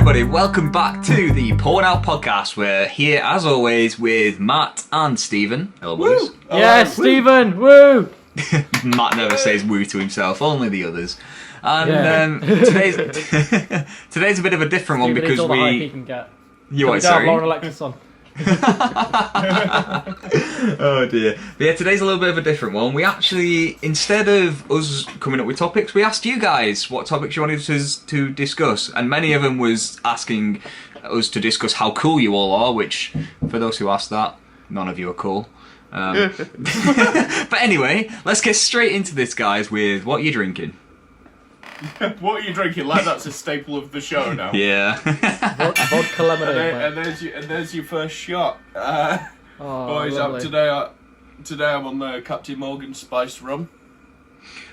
everybody, welcome back to the Porn Out Podcast. We're here, as always, with Matt and Stephen. Hello, boys. Yes, Stephen! Woo! Matt never says woo to himself, only the others. And today's a bit of a different one because all the hype he we... can get. You what, Can sorry? Lauren Alexis on. Oh dear. But yeah, today's a little bit of a different one. We actually, instead of us coming up with topics, we asked you guys what topics you wanted us to discuss, and many of them was asking us to discuss how cool you all are, which, for those who asked that, none of you are cool. But anyway, let's get straight into this, guys, with what you're drinking. What are you drinking? Like that's a staple of the show now. Yeah. Vodka lemonade. And there's your first shot. Boys, lovely. today I'm on the Captain Morgan spiced rum.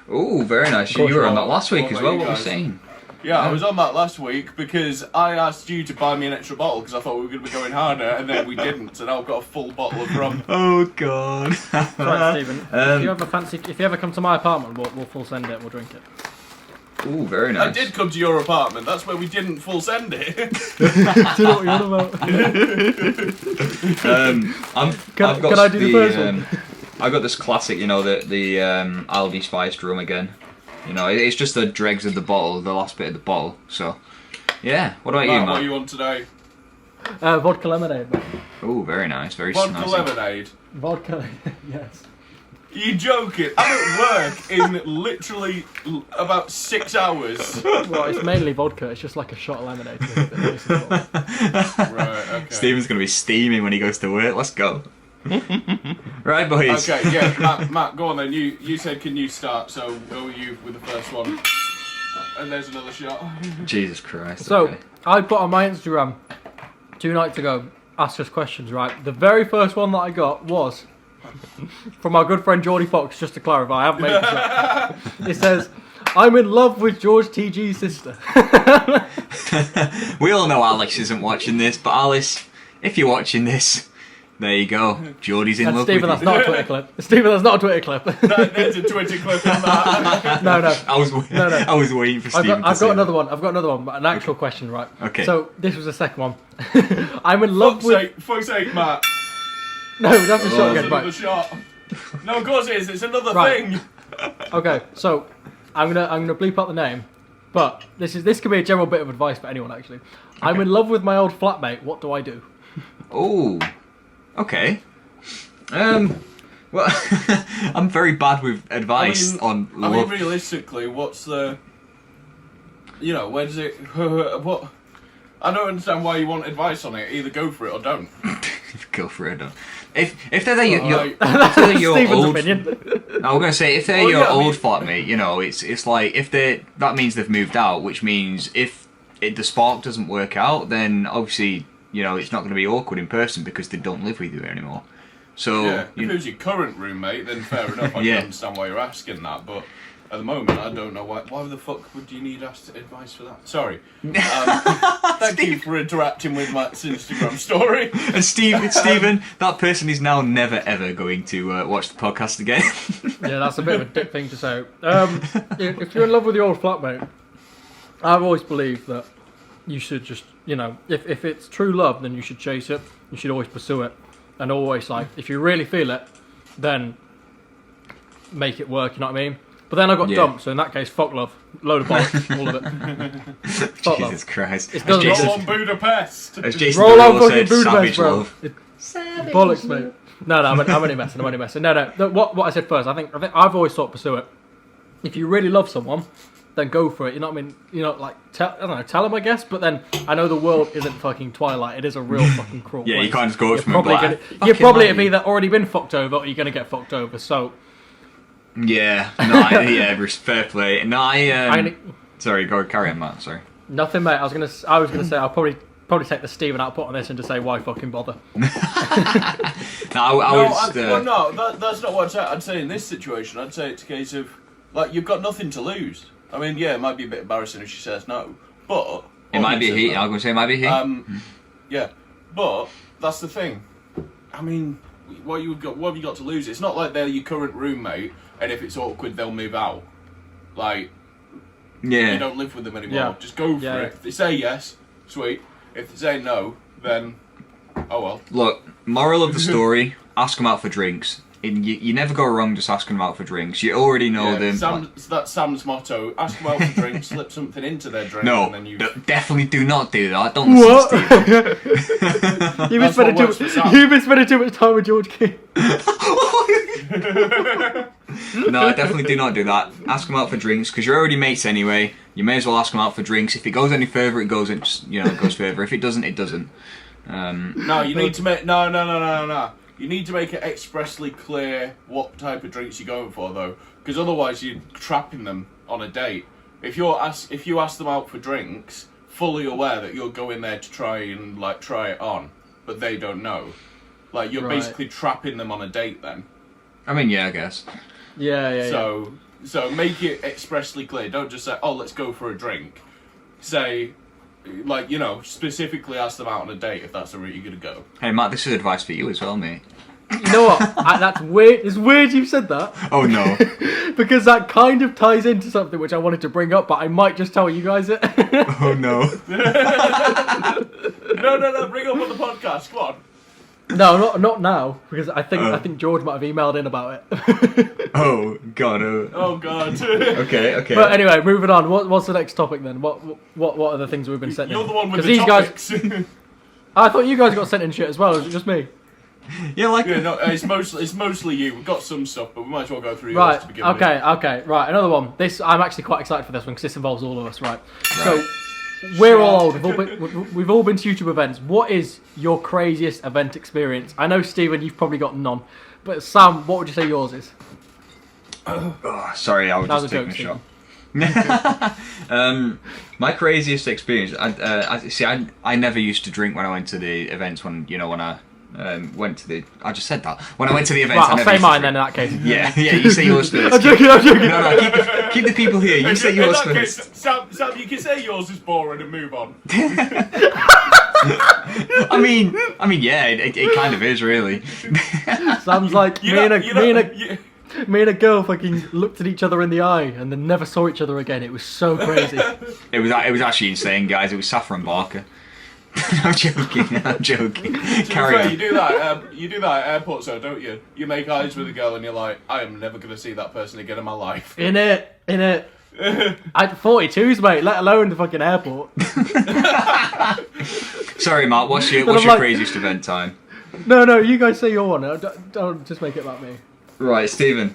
Oh, very nice. You were on that last week as well. What were you saying? Yeah, I was on that last week because I asked you to buy me an extra bottle because I thought we were going to be going harder, and then we didn't. So now I've got a full bottle of rum. Oh God. Right, Stephen. If you ever come to my apartment, we'll full send it. We'll drink it. Ooh, very nice. I did come to your apartment. That's where we didn't full send it. Do you know what you're on about? Can I do the first one? I've got this classic, the Aldi spiced rum again. It's just the dregs of the bottle, the last bit of the bottle. So, yeah. What about you, Matt? What are you on today? Vodka lemonade, mate. Oh, very nice. Very Vodka nice. lemonade. Vodka, yes. You joking? I'm at work in literally about 6 hours. Well, it's mainly vodka. It's just like a shot of lemonade. With a bit nice as well. Right, okay. Stephen's going to be steaming when he goes to work. Let's go. Right, boys. Okay, yeah, Matt, go on then. You said, can you start? So, go with you with the first one. And there's another shot. Jesus Christ. So, okay. I put on my Instagram 2 nights ago, asked us questions, right? The very first one that I got was from our good friend Geordie Fox, just to clarify. I haven't made this up. It says, I'm in love with George TG's sister. We all know Alice isn't watching this, but Alice, if you're watching this, there you go. Geordie's in And love Stephen, with that's not a Twitter clip. Stephen, that's not a Twitter clip. There's a Twitter clip on that. No. I was waiting for Stephen I've got another one. An actual question, right? Okay. So, this was the second one. I'm in love with... Fuck's sake, Matt. No, that's a shot There's again, another right? shot. No, of course it is. It's another Right. thing. Okay, so I'm gonna bleep out the name, but this could be a general bit of advice for anyone actually. I'm in love with my old flatmate. What do I do? Oh, okay. Well, I'm very bad with advice on love. I mean, realistically, what's the... where does it... What... I don't understand why you want advice on it. Either go for it or don't. Go for it. Don't. If they're your Stephen's old... opinion. I was going to say, if they're your old flatmate, it's like, that means they've moved out, which means if the spark doesn't work out, then obviously, it's not going to be awkward in person because they don't live with you anymore. So, yeah, if it was your current roommate, then fair enough. I can understand why you're asking that, but at the moment, I don't know why. Why the fuck would you need advice for that? Sorry. Thank you for interacting with Matt's Instagram story. And Stephen, that person is now never ever going to watch the podcast again. Yeah, that's a bit of a dick thing to say. If you're in love with your old flatmate, I've always believed that you should just, if it's true love, then you should chase it. You should always pursue it. And always, if you really feel it, then make it work, you know what I mean? But then I got dumped, so in that case, fuck love. Load of bollocks, all of it. Fuck Jesus love. Christ. Roll on Budapest. As Jason Roll on Derulo fucking said, Budapest, savage bro. love. Bollocks, mate. No, I'm only messing. No. What I said first, I think I've always thought pursue it. If you really love someone, then go for it. You know what I mean? Tell them, I guess. But then I know the world isn't fucking Twilight. It is a real fucking cruel place. Yeah, you can't just go from You're probably have either already been fucked over or you're gonna get fucked over. So. Yeah, fair play. No, sorry, go carry on, Matt. Sorry. Nothing, mate. I was gonna say I'll probably take the Stephen output on this and just say why fucking bother. That's not what I'd say. I'd say in this situation, I'd say it's a case of you've got nothing to lose. I mean, yeah, it might be a bit embarrassing if she says no, but it might be he. I'm gonna say it might be he. Yeah, but that's the thing. I mean, what have you got to lose? It's not like they're your current roommate, and if it's awkward, they'll move out. You don't live with them anymore. Yeah. Just go for it. If they say yes, sweet. If they say no, then oh well. Look, moral of the story: ask them out for drinks. You never go wrong just asking them out for drinks. You already know them. That's Sam's motto. Ask them out for drinks, slip something into their drink, No, and then you... definitely do not do that. Don't listen to Steve. You've been spending too much time with George King. No, definitely do not do that. Ask them out for drinks, because you're already mates anyway. You may as well ask them out for drinks. If it goes any further, it goes further. If it doesn't, it doesn't. No, you need to make... No. You need to make it expressly clear what type of drinks you're going for, though, because otherwise you're trapping them on a date. If you ask them out for drinks, fully aware that you're going there to try it on, but they don't know, like you're basically trapping them on a date. Then, I mean, yeah, I guess. Yeah. So make it expressly clear. Don't just say, "Oh, let's go for a drink." Say, like, specifically ask them out on a date if that's the route you're gonna go. Hey, Matt, this is advice for you as well, mate. You know what? That's weird. It's weird you've said that. Oh no. Because that kind of ties into something which I wanted to bring up, but I might just tell you guys it. Oh no. No, bring up on the podcast. Come on. No, not now, because I think George might have emailed in about it. Oh god. Oh god. Okay. But anyway, moving on. What's the next topic then? What are the things we've been sent in? You're the one with the topics. I thought you guys got sent in shit as well. Is it just me? Yeah, no, it's mostly you. We've got some stuff, but we might as well go through yours to begin with. Okay, right. Another one. I'm actually quite excited for this one because this involves all of us, right? So we're all old. We've all been to YouTube events. What is your craziest event experience? I know, Stephen, you've probably got none, but Sam, what would you say yours is? Oh, sorry, I was just taking a shot. My craziest experience. I never used to drink when I went to the events. When I went to the... I just said that. When I went to the events... Right, I'll say mine then in that case. Yeah, you say yours first. I'm joking. No, keep the people here. You say yours first. Case, Sam, you can say yours is boring and move on. I mean, yeah, it kind of is, really. Sam's like, me and a girl fucking looked at each other in the eye and then never saw each other again. It was so crazy. It was actually insane, guys. It was Saffron Barker. I'm joking. Carry on. You do that at airports, though, don't you? You make eyes with a girl and you're like, I am never going to see that person again in my life. In it. I 42s, mate, let alone the fucking airport. Sorry, Matt, what's your craziest event time? No, you guys say your one. Don't just make it about me. Right, Stephen,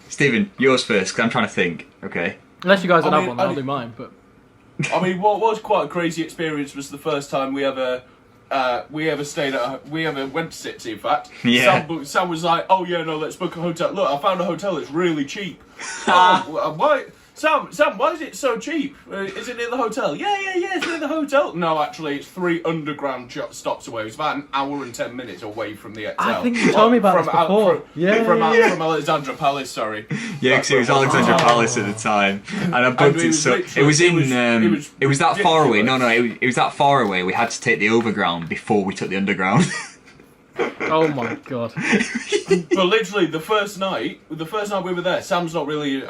yours first, because I'm trying to think, okay? Unless you guys don't have one, I'll do mine, but... I mean, what was quite a crazy experience was the first time we ever went to City, in fact. Yeah. Sam was like, oh yeah, no, let's book a hotel. Look, I found a hotel that's really cheap. Oh, why? Sam, why is it so cheap? Is it near the hotel? Yeah, it's near the hotel. No, actually, it's 3 underground stops away. It's about an hour and 10 minutes away from the hotel. I think you told me about this before. From Alexandra Palace, sorry. Yeah, because it was Alexandra Palace at the time. And I booked it, so it was that far away. No, it was that far away. We had to take the overground before we took the underground. Oh my god. But literally, the first night we were there, Sam's not really,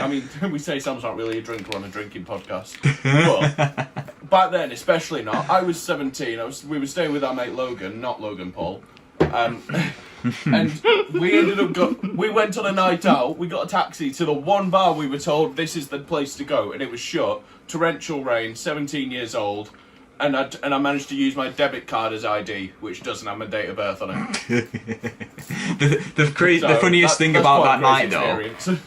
we say Sam's not really a drinker on a drinking podcast. But back then, especially not. I was 17, we were staying with our mate Logan, not Logan Paul. And we went on a night out, we got a taxi to the one bar we were told this is the place to go, and it was shut. Torrential rain, 17 years old. And I managed to use my debit card as ID, which doesn't have my date of birth on it. The funniest thing about that night, though,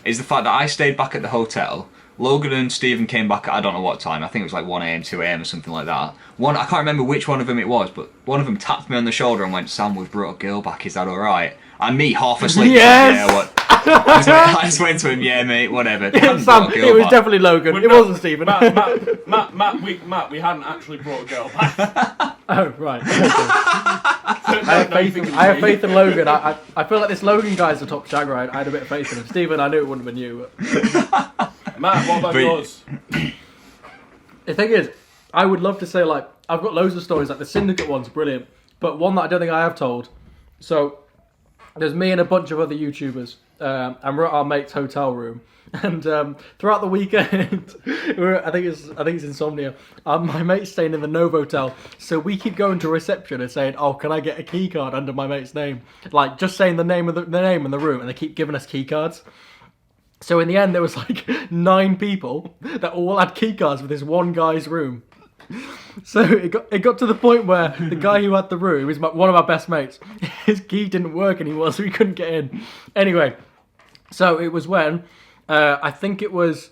is the fact that I stayed back at the hotel. Logan and Stephen came back at I don't know what time. I think it was like 1 a.m, 2 a.m, or something like that. I can't remember which one of them it was, but one of them tapped me on the shoulder and went, "Sam, we've brought a girl back. Is that all right?" And me, half asleep. Yes! Yeah, what? I just went to him, yeah, mate, whatever. Sam, it was definitely Logan. It wasn't Stephen. Matt, we hadn't actually brought a girl back. Oh, right. I have faith in Logan. I feel like this Logan guy's the top shagger. I had a bit of faith in him. Stephen, I knew it wouldn't have been you. But... Matt, what about yours? The thing is, I would love to say, like, I've got loads of stories. Like, the Syndicate one's brilliant. But one that I don't think I have told. So... there's me and a bunch of other YouTubers, and we're at our mate's hotel room. And throughout the weekend, I think it's Insomnia. My mate's staying in the Novotel, so we keep going to reception and saying, "Oh, can I get a key card under my mate's name?" Like just saying the name in the room, and they keep giving us key cards. So in the end, there was like 9 people that all had key cards for this one guy's room. So it got to the point where the guy who had the room is one of our best mates. His key didn't work anymore, so he couldn't get in. Anyway, so it was when. I think it was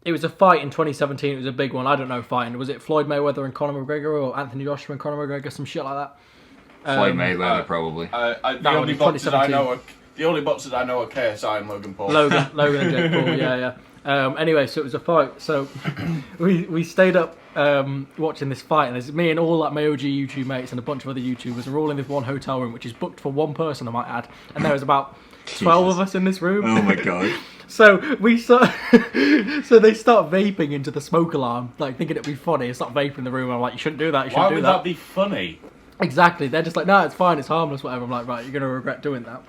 a fight in 2017. It was a big one. I don't know fighting. Was it Floyd Mayweather and Conor McGregor, or Anthony Joshua and Conor McGregor, some shit like that? Floyd Mayweather, probably. The only boxers I know are KSI and Logan Paul. Logan and Jake Paul. Yeah. Anyway, so it was a fight. So we stayed up watching this fight, and there's me and all like my OG YouTube mates and a bunch of other YouTubers are all in this one hotel room, which is booked for one person, I might add. And there was about 12 of us in this room. Oh my god. So they start vaping into the smoke alarm, like thinking it'd be funny. It's not vaping in the room. I'm like, you shouldn't do that. Why would that be funny? Exactly. They're just like, no, it's fine. It's harmless. Whatever. I'm like, right, you're gonna regret doing that.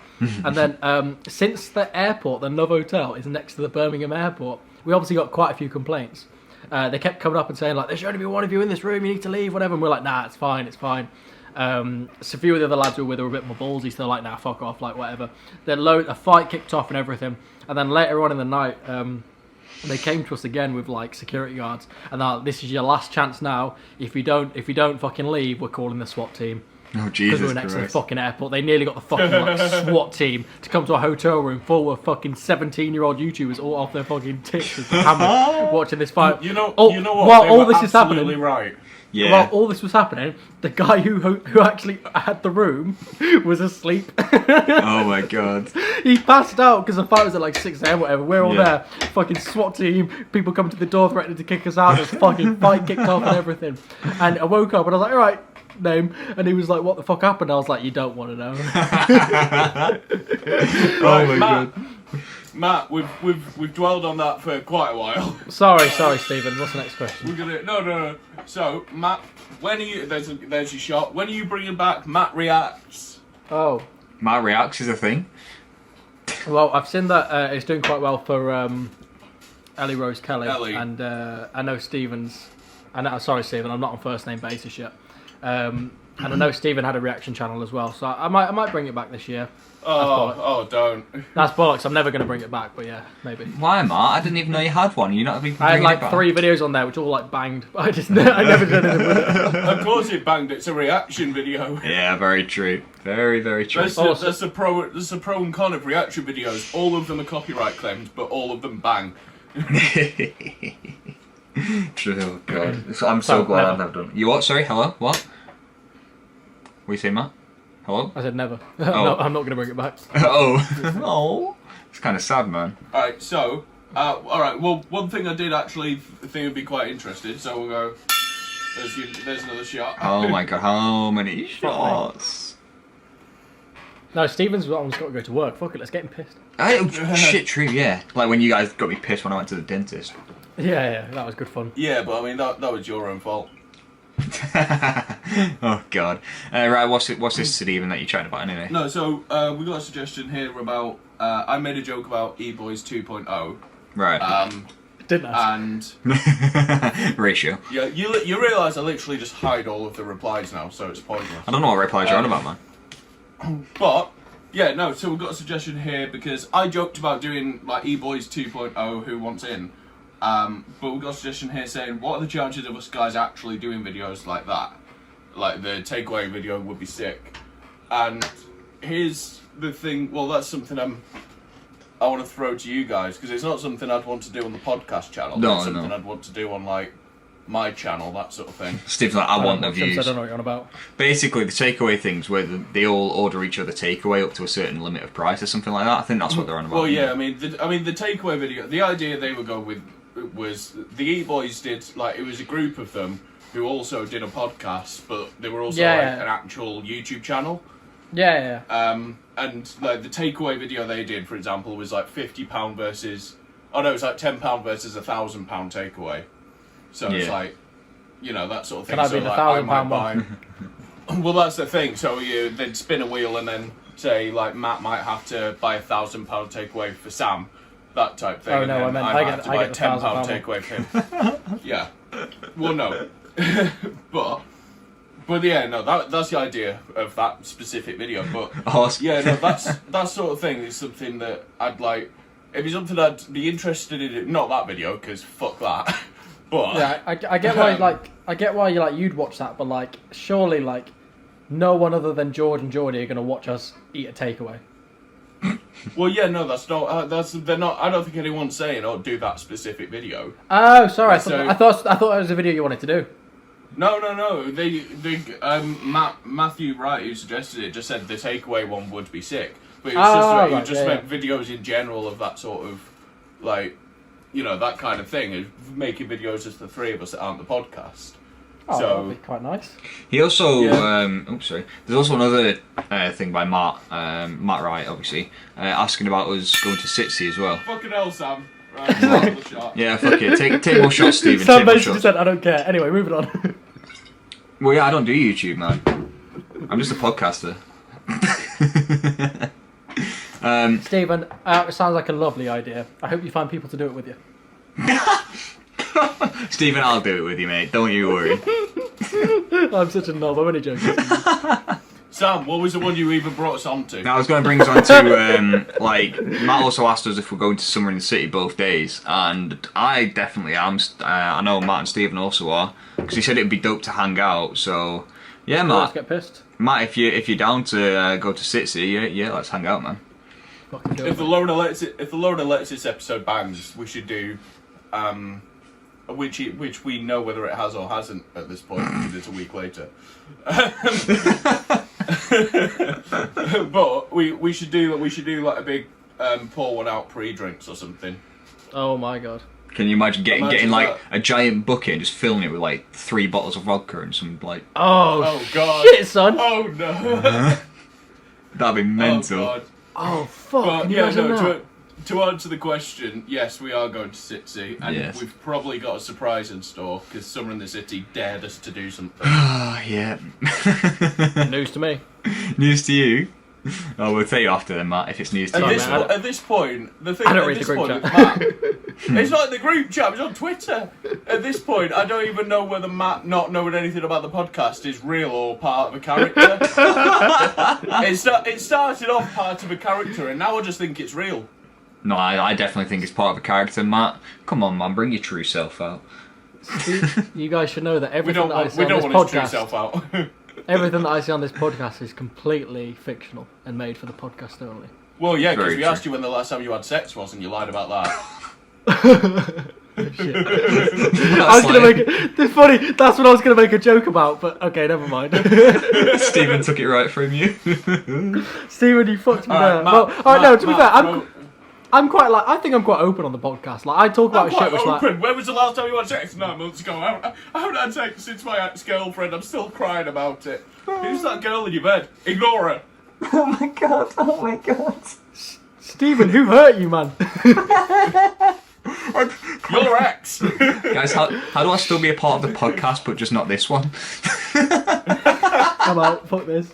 And then since the airport, the Novotel is next to the Birmingham airport, we obviously got quite a few complaints. They kept coming up and saying like, there should only be one of you in this room. You need to leave. Whatever. And we're like, nah, it's fine. It's fine. So a few of the other lads who were with were a bit more ballsy, so they're like, nah, fuck off, like whatever. Then a fight kicked off and everything, and then later on in the night, they came to us again with like security guards, and they're like, this is your last chance now. If you don't fucking leave, we're calling the SWAT team. Oh Jesus! Because we're next to the fucking airport. They nearly got the fucking like, SWAT team to come to a hotel room full of fucking 17-year-old YouTubers all off their fucking tits with the camera watching this fight. You know what? While they all were this is happening, absolutely right. Yeah. While all this was happening, the guy who actually had the room was asleep. Oh my god. He passed out because the fight was at like 6 a.m. whatever. We're all there. Fucking SWAT team. People coming to the door threatening to kick us out. There's fucking fight kicked off and everything. And I woke up and I was like, all right, name. And he was like, what the fuck happened? I was like, you don't want to know. Oh my god. Matt, we've dwelled on that for quite a while. Sorry, Stephen. What's the next question? We're gonna no. So Matt, when are you? There's your shot. When are you bringing back Matt Reacts? Oh, Matt Reacts is a thing. well, I've seen that it's doing quite well for Ellie Rose Kelly, Ellie. and I know Stephen's. Sorry, Stephen. I'm not on first name basis yet. And I know Stephen had a reaction channel as well, so I might bring it back this year. Oh, don't. That's bollocks. I'm never going to bring it back, but yeah, maybe. Why, Matt? I didn't even know you had one. You're not even. I had like 3 videos on there, which all like banged. I never did anything with it. Of course it banged. It's a reaction video. Yeah, very true. Very, very true. That's the pro and con of reaction videos. All of them are copyright claimed, but all of them bang. True. Oh god. I'm so glad I've never done. You what? Sorry. Hello. What? We say, Matt? Hello? I said never. Oh. No, I'm not going to bring it back. Oh. It's kind of sad, man. Alright, so, alright, well, one thing I did actually think would be quite interested, so we'll go, there's another shot. Oh my god, how many shots? No, Stephen's one's got to go to work. Fuck it, let's get him pissed. Shit, true, yeah. Like when you guys got me pissed when I went to the dentist. Yeah, that was good fun. Yeah, but I mean, that was your own fault. Oh god. Right, what's this Stephen that you're chatting about anyway? No, so we got a suggestion here about I made a joke about eBoys 2.0. Right. Didn't I? And ratio. Yeah, you realise I literally just hide all of the replies now, so it's pointless. I don't know what replies you're on about, man. But yeah, no. So we've got a suggestion here because I joked about doing like eBoys 2.0. Who wants in? But we've got a suggestion here saying, what are the chances of us guys actually doing videos like that? Like, the takeaway video would be sick. And here's the thing, well, that's something I want to throw to you guys, because it's not something I'd want to do on the podcast channel. No, it's something I'd want to do on, like, my channel, that sort of thing. Steve's like, I want the views. I don't know what you're on about. Basically, the takeaway things where they all order each other takeaway up to a certain limit of price or something like that. I think that's what they're on about. Well, yeah, I mean, the takeaway video, the idea they would go with was the E-Boys did, like, it was a group of them who also did a podcast, but they were also an actual YouTube channel. Yeah. And like the takeaway video they did, for example, was like £50 versus, oh no, it was like £10 versus £1,000 takeaway. So it's like, you know, that sort of thing. Can I so be the like, £1,000 one? Well, that's the thing. So they'd spin a wheel and then say like Matt might have to buy £1,000 takeaway for Sam, that type thing. Oh, no, and then I might get- have to I buy get the £10 £1,000 takeaway for him. Yeah. Well, no. But yeah, no, that's the idea of that specific video. But yeah, no, that sort of thing is something that I'd like. It'd be something I'd be interested in. Not that video, because fuck that. But Yeah, I get why I get why you'd watch that, but like surely like no one other than George and Geordie are gonna watch us eat a takeaway. well, yeah, no, that's not. They're not. I don't think anyone's saying, "Oh, do that specific video." Oh, sorry, So- I thought it was a video you wanted to do. No. Matthew Wright, who suggested it, just said the takeaway one would be sick. But it was just meant videos in general of that sort of, like, you know, that kind of thing. Of making videos as the three of us that aren't the podcast. Oh, So- that'd be quite nice. He also, Yeah. sorry. There's also another thing by Matt Wright, obviously, asking about us going to Sitsy as well. Fucking hell, Sam. Right, another shot. Yeah, fuck it. Take more shots, Stephen. Sam Take more basically shots. said, "I don't care." Anyway, moving on. Well, yeah, I don't do YouTube, man. I'm just a podcaster. Stephen, it sounds like a lovely idea. I hope you find people to do it with you. Stephen, I'll do it with you, mate. Don't you worry. I'm such a knob. I'm only joking. Sam, what was the one you even brought us on to? Now, I was going to bring us on to, like, Matt also asked us if we're going to Summer in the City both days, and I definitely am. I know Matt and Stephen also are, because he said it'd be dope to hang out, so, yeah, Let's Matt. get pissed. Matt, if you're down to go to Sitsy, yeah, let's hang out, man. Fucking do If it. the Lorna lets this episode bangs, we should do, which we know whether it has or hasn't at this point because it's a week later. But we should do like a big pour one out pre-drinks or something. Oh my god. Can you imagine getting like that. a giant bucket and just filling it with like 3 bottles of vodka and some like Oh God! shit, son. Oh no! that'd be mental. Oh God! Oh fuck. But Can you yeah, imagine no. that? To answer the question, yes, we are going to Sitsy, and Yes. we've probably got a surprise in store because Summer in the City dared us to do something. Oh yeah. News to me. News to you. Oh, we'll tell you after then, Matt, if it's news to At you. this, man. at this point, the thing I don't at read this the group point chat. with Matt, it's not in the group chat, it's on Twitter. At this point, I don't even know whether Matt not knowing anything about the podcast is real or part of a character. It started off part of a character, and now I just think it's real. No, I definitely think it's part of a character, Matt. Come on, man, bring your true self out. You guys should know that We everything don't that I want, say we on don't this want his true podcast, self out. everything that I say on this podcast is completely fictional and made for the podcast only. Well, yeah, because Very we true. asked you when the last time you had sex was, and you lied about that. Shit. I was gonna make it. It's funny. That's what I was gonna make a joke about, but okay, never mind. Stephen took it right from you. Stephen, you fucked me there. Matt, Well, alright, no. To be fair, Matt, I'm quite like. I think I'm quite open on the podcast. Like I talk about I'm shit quite which like. open. When was the last time you had sex? 9 months ago. I haven't had sex since my ex-girlfriend. I'm still crying about it. Who's that girl in your bed? Ignore her. Oh my god, oh my god. Stephen, who hurt you, man? Your ex. Guys, how do I still be a part of the podcast but just not this one? I'm out. Fuck this.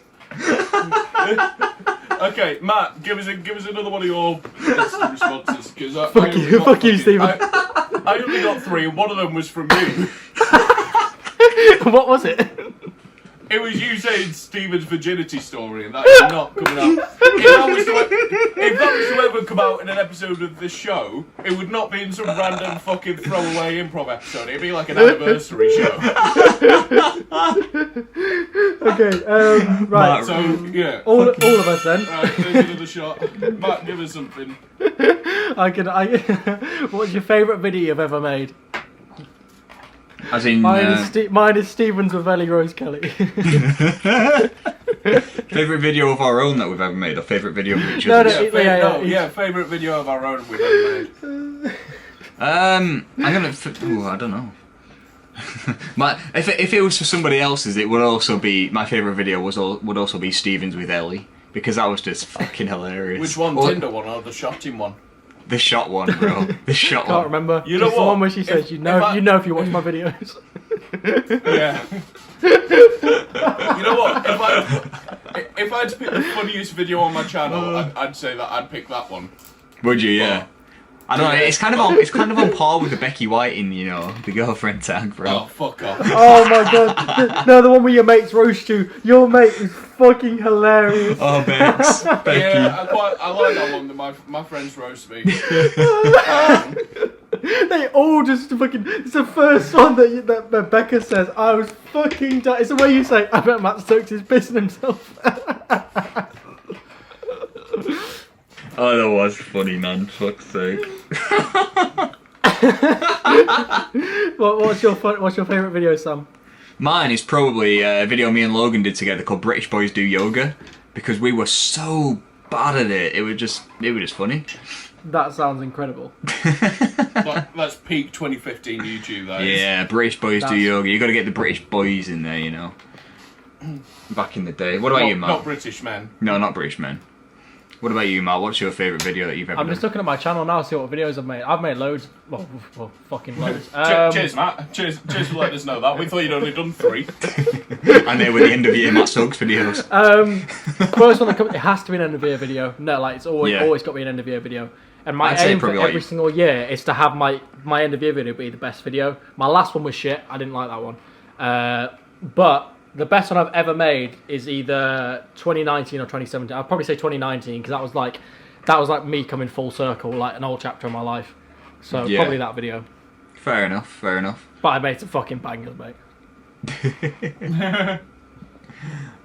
Okay, Matt, give us another one of your responses. Cause Fuck you, Stephen. I only got 3, and one of them was from you. What was it? It was you saying Stephen's virginity story, and that is not coming out. If that was to ever come out in an episode of this show, it would not be in some random fucking throwaway improv episode. It'd be like an anniversary show. Okay. Right. So yeah. All of us then. Right, there's another shot. Matt, give us something. What's your favourite video you've ever made? As in, Mine is Stevens with Ellie Rose Kelly. favourite video of our own that we've ever made, or favourite video of each No, other's? no, Favourite video of our own we've ever made. I'm gonna. I don't know. If it was for somebody else's, it would also be my favourite video. Would also be Stevens with Ellie, because that was just fucking hilarious. Which one? Or Tinder one or the shotting one? the shot one, bro. The shot Can't one. remember. You know It's the what? one where she says, If you know I- if you watch my videos. Yeah. You know what? If I had to pick the funniest video on my channel, I'd say that I'd pick that one. Would you? Yeah. I don't know. It's kind of on par with the Becky Whiting, you know, the girlfriend tag, bro. Oh, fuck off. Oh my god. No, the one where your mates roast you. Your mate is fucking hilarious. Oh, Bex. Becky. Yeah, I like that one that my friends roast me. They all just fucking. It's the first one that Becca says. I was fucking dying. It's the way you say. I bet Matt Stokes is pissing himself. Oh, that was funny, man. Fuck's sake. What's your favourite video, Sam? Mine is probably a video me and Logan did together called British Boys Do Yoga, because we were so bad at it. It was just funny. That sounds incredible. That's peak 2015 YouTube, that is. Yeah, British Boys Do Yoga. You got to get the British boys in there, you know. Back in the day. What about you, Matt? Not British men. No, not British men. What about you, Matt? What's your favourite video that you've ever done? I'm just looking at my channel now to see what videos I've made. I've made loads. Well fucking loads. Cheers, Matt. Cheers for letting us know that. We thought you'd only done 3. And they were the end of year Matt Stokes videos. First one that comes, it has to be an end of year video. No, like it's always got to be an end of year video. And my aim for every single year is to have my end of year video be the best video. My last one was shit. I didn't like that one. But the best one I've ever made is either 2019 or 2017. I'd probably say 2019 because that was like me coming full circle, like an old chapter of my life. So probably that video. Fair enough. But I made some fucking bangers, mate.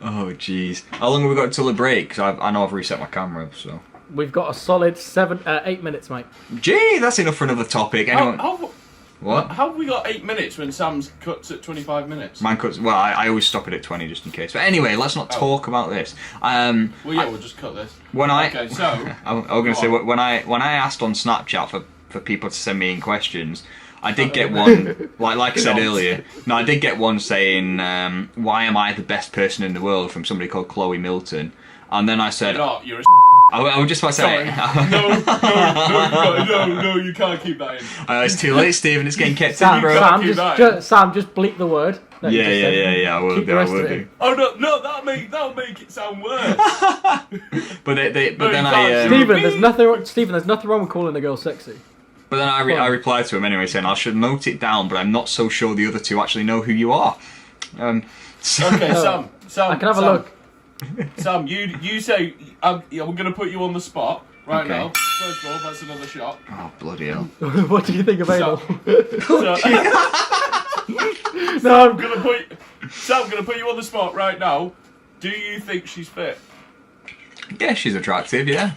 Oh jeez. How long have we got until the break? 'Cause I know I've reset my camera, so. We've got a solid 8 minutes, mate. Gee, that's enough for another topic. Anyone? What? How have we got 8 minutes when Sam's cuts at 25 minutes? Mine cuts. Well, I always stop it at 20 just in case. But anyway, let's not talk about this. We'll just cut this. Okay, so I was going to say when I asked on Snapchat for people to send me in questions, I did get one. like I said earlier. No, I did get one saying, "Why am I the best person in the world?" from somebody called Chloe Milton, and then I said, "You're not. You're a." I was just about to say. No, you can't keep that in. It's too late, Stephen. It's getting kept Sam, in, bro. Sam, just bleep the word. Yeah. I will do. Oh no, that'll make it sound worse. But then Stephen, there's nothing wrong with calling a girl sexy. But then I replied to him anyway, saying I should note it down, but I'm not so sure the other two actually know who you are. Okay, Sam. I can have a look. Sam, you say we're going to put you on the spot right now. First of all, that's another shot. Oh bloody hell! What do you think of anal? No, I'm gonna put you on the spot right now. Do you think she's fit? Yeah, she's attractive. Yeah.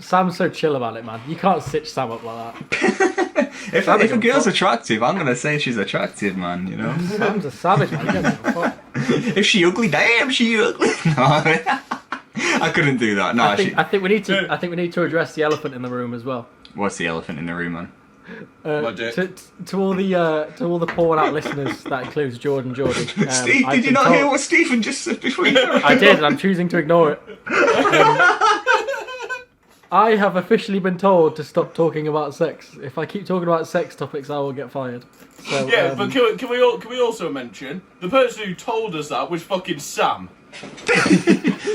Sam's so chill about it, man. You can't stitch Sam up like that. if a girl's attractive, I'm gonna say she's attractive, man. You know. Sam's a savage, man. He doesn't give a fuck. If she ugly, damn, she ugly. No, I couldn't do that. No, I think we need to address the elephant in the room as well. What's the elephant in the room, man? To all the porn out listeners, that includes Jordan. Steve, did you not hear what Stephen just said before? I did, and I'm choosing to ignore it. I have officially been told to stop talking about sex. If I keep talking about sex topics, I will get fired. So, yeah, but can we also mention the person who told us that was fucking Sam?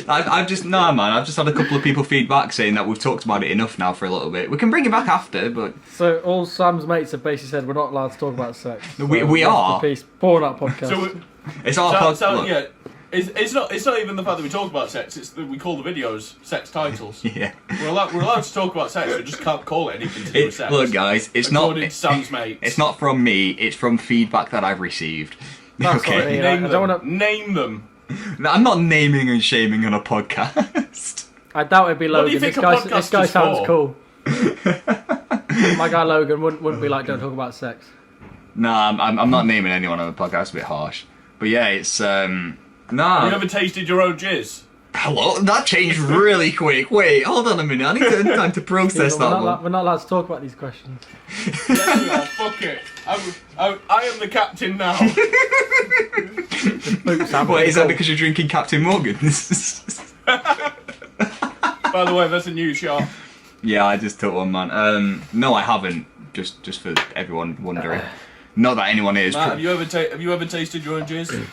I've just had a couple of people feedback saying that we've talked about it enough now for a little bit. We can bring it back after, but so all Sam's mates have basically said we're not allowed to talk about sex. So we are. Porn Out podcast. So it's our podcast. Yeah. It's not even the fact that we talk about sex. It's that we call the videos sex titles. Yeah, we're allowed to talk about sex. We just can't call it anything to do with sex. Look, guys, it's not Sam's mates. It's not from me. It's from feedback that I've received. That's okay, name them. I'm not naming and shaming on a podcast. I doubt it'd be Logan. This guy sounds cool. My guy Logan wouldn't be like, don't talk about sex. No, I'm not naming anyone on the podcast. It's a bit harsh. But yeah, it's nah. You ever tasted your own jizz? Hello, that changed really quick. Wait, hold on a minute. I need time to process that one. We're not allowed to talk about these questions. Yes, we are. Fuck it. I am the captain now. Wait, is that because you're drinking Captain Morgan's? By the way, that's a new shot. Yeah, I just took one, man. No, I haven't. Just for everyone wondering. Not that anyone is. Matt, have you ever tasted your own jizz?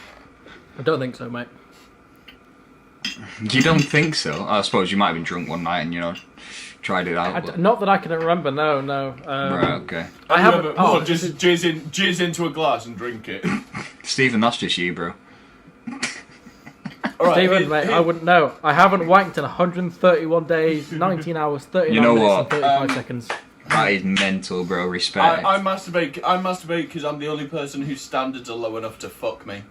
I don't think so, mate. You don't think so? I suppose you might have been drunk one night and, tried it out. But... Not that I can remember, no. right, okay. I haven't... just jizz into a glass and drink it. Stephen, that's just you, bro. All right, Stephen, mate, I wouldn't know. I haven't wanked in 131 days, 19 hours, 39 minutes and 35 seconds. That is mental, bro. Respect. I masturbate because I'm the only person whose standards are low enough to fuck me.